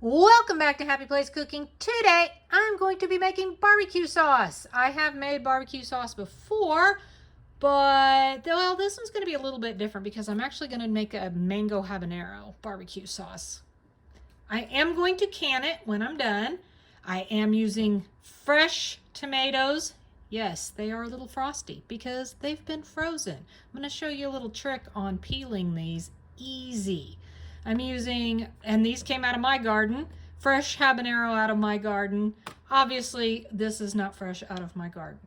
Welcome back to Happy Place Cooking. Today I'm going to be making barbecue sauce. I have made barbecue sauce before, but well, this one's going to be a little bit different because I'm actually going to make a mango habanero barbecue sauce. I am going to can it when I'm done. I am using fresh tomatoes. Yes, they are a little frosty because they've been frozen. I'm going to show you a little trick on peeling these easy. I'm using, and these came out of my garden, fresh habanero out of my garden. Obviously, this is not fresh out of my garden.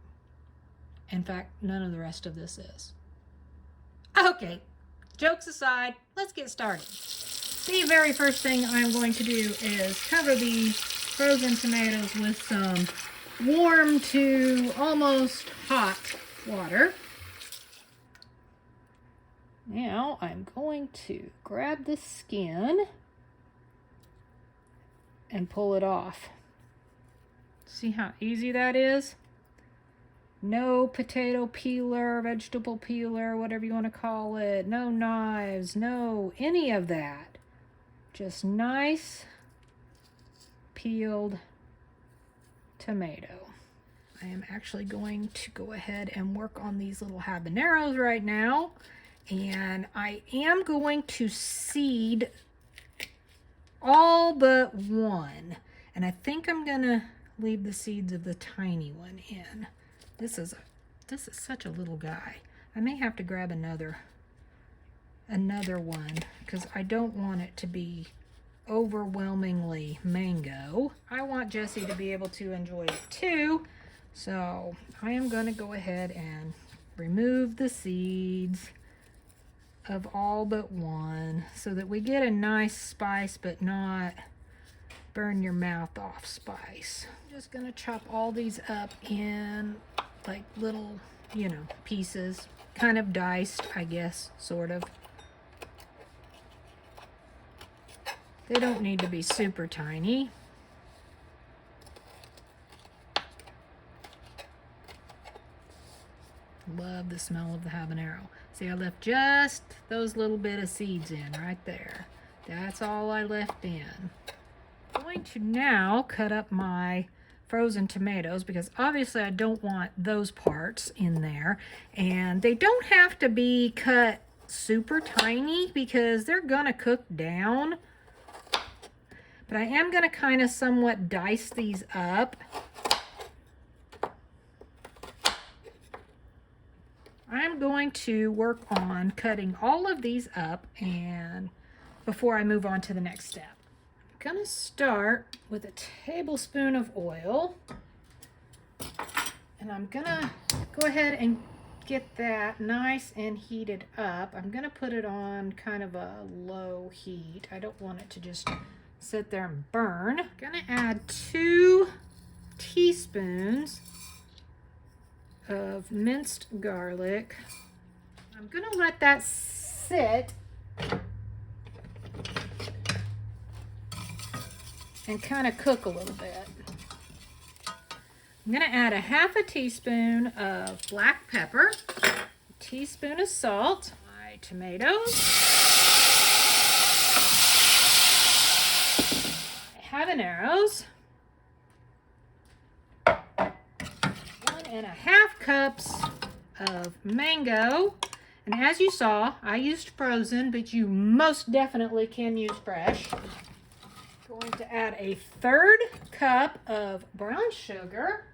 In fact, none of the rest of this is. Okay, jokes aside, let's get started. The very first thing I'm going to do is cover these frozen tomatoes with some warm to almost hot water. Now I'm going to grab the skin and pull it off. See how easy that is? No potato peeler, vegetable peeler, whatever you want to call it. No knives, no any of that. Just nice peeled tomato. I am actually going to go ahead and work on these little habaneros right now. And I am going to seed all but one. And I think I'm going to leave the seeds of the tiny one in. This is such a little guy. I may have to grab another one because I don't want it to be overwhelmingly mango. I want Jessie to be able to enjoy it too. So I am going to go ahead and remove the seeds of all but one so that we get a nice spice but not burn your mouth off spice. I'm just gonna chop all these up in like little, pieces, kind of diced, I guess, sort of. They don't need to be super tiny. Love the smell of the habanero. See, I left just those little bit of seeds in right there. That's all I left in. I'm going to now cut up my frozen tomatoes because obviously I don't want those parts in there. And they don't have to be cut super tiny because they're gonna cook down. But I am gonna kind of somewhat dice these up. I'm going to work on cutting all of these up and before I move on to the next step. I'm going to start with a tablespoon of oil and I'm going to go ahead and get that nice and heated up. I'm going to put it on kind of a low heat. I don't want it to just sit there and burn. I'm going to add 2 teaspoons of minced garlic. I'm gonna let that sit and kind of cook a little bit. I'm gonna add a half a teaspoon of black pepper, a teaspoon of salt, my tomatoes, habaneros, 1.5 cups of mango. And as you saw, I used frozen, but you most definitely can use fresh. Going to add a 1/3 cup of brown sugar,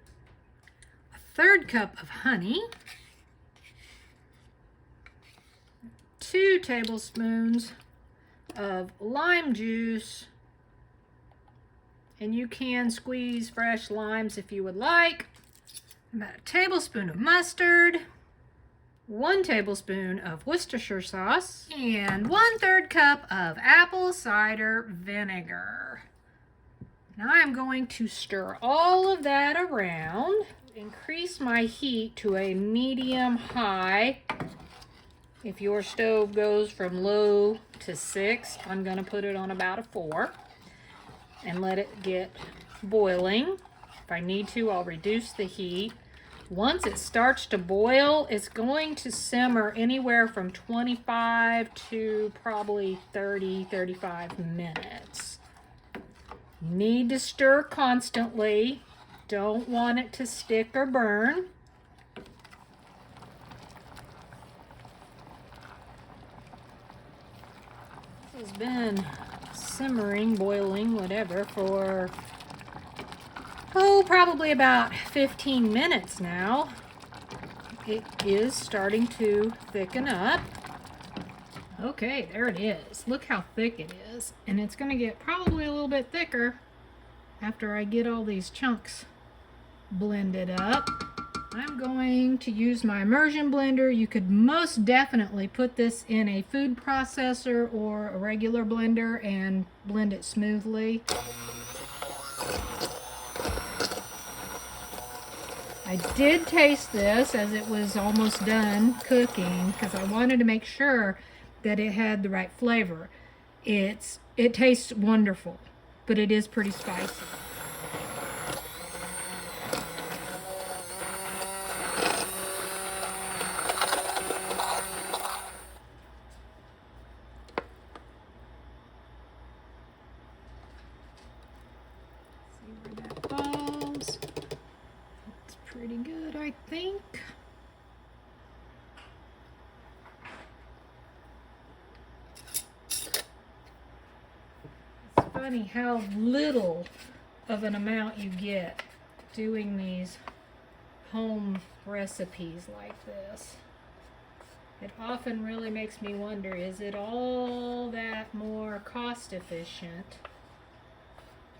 a 1/3 cup of honey, 2 tablespoons of lime juice, and you can squeeze fresh limes if you would like. About a tablespoon of mustard, 1 tablespoon of Worcestershire sauce, and 1/3 cup of apple cider vinegar. Now I'm going to stir all of that around. Increase my heat to a medium high. If your stove goes from low to 6, I'm going to put it on about a 4 and let it get boiling. If I need to, I'll reduce the heat. Once it starts to boil, it's going to simmer anywhere from 25 to probably 30, 35 minutes. You need to stir constantly. Don't want it to stick or burn. This has been simmering, boiling, whatever, for probably about 15 minutes now. It is starting to thicken up. Okay, there it is. Look how thick it is. And it's going to get probably a little bit thicker after I get all these chunks blended up. I'm going to use my immersion blender. You could most definitely put this in a food processor or a regular blender and blend it smoothly. I did taste this as it was almost done cooking because I wanted to make sure that it had the right flavor. It tastes wonderful, but it is pretty spicy. See where that falls. It's pretty good, I think. It's funny how little of an amount you get doing these home recipes like this. It often really makes me wonder, is it all that more cost efficient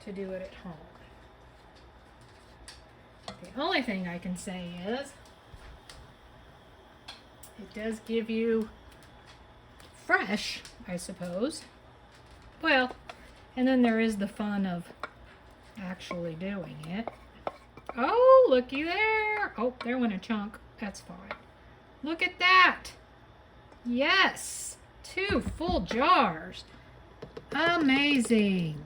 to do it at home? The only thing I can say is it does give you fresh, I suppose. Well, and then there is the fun of actually doing it. Oh, looky there. Oh, there went a chunk. That's fine. Look at that. Yes, 2 full jars. Amazing.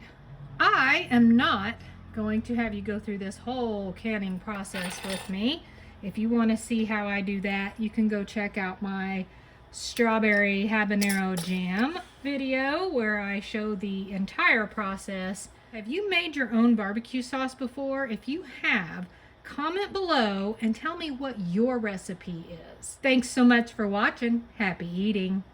I am not going to have you go through this whole canning process with me. If you want to see how I do that, you can go check out my strawberry habanero jam video where I show the entire process. Have you made your own barbecue sauce before? If you have, comment below and tell me what your recipe is. Thanks so much for watching. Happy eating.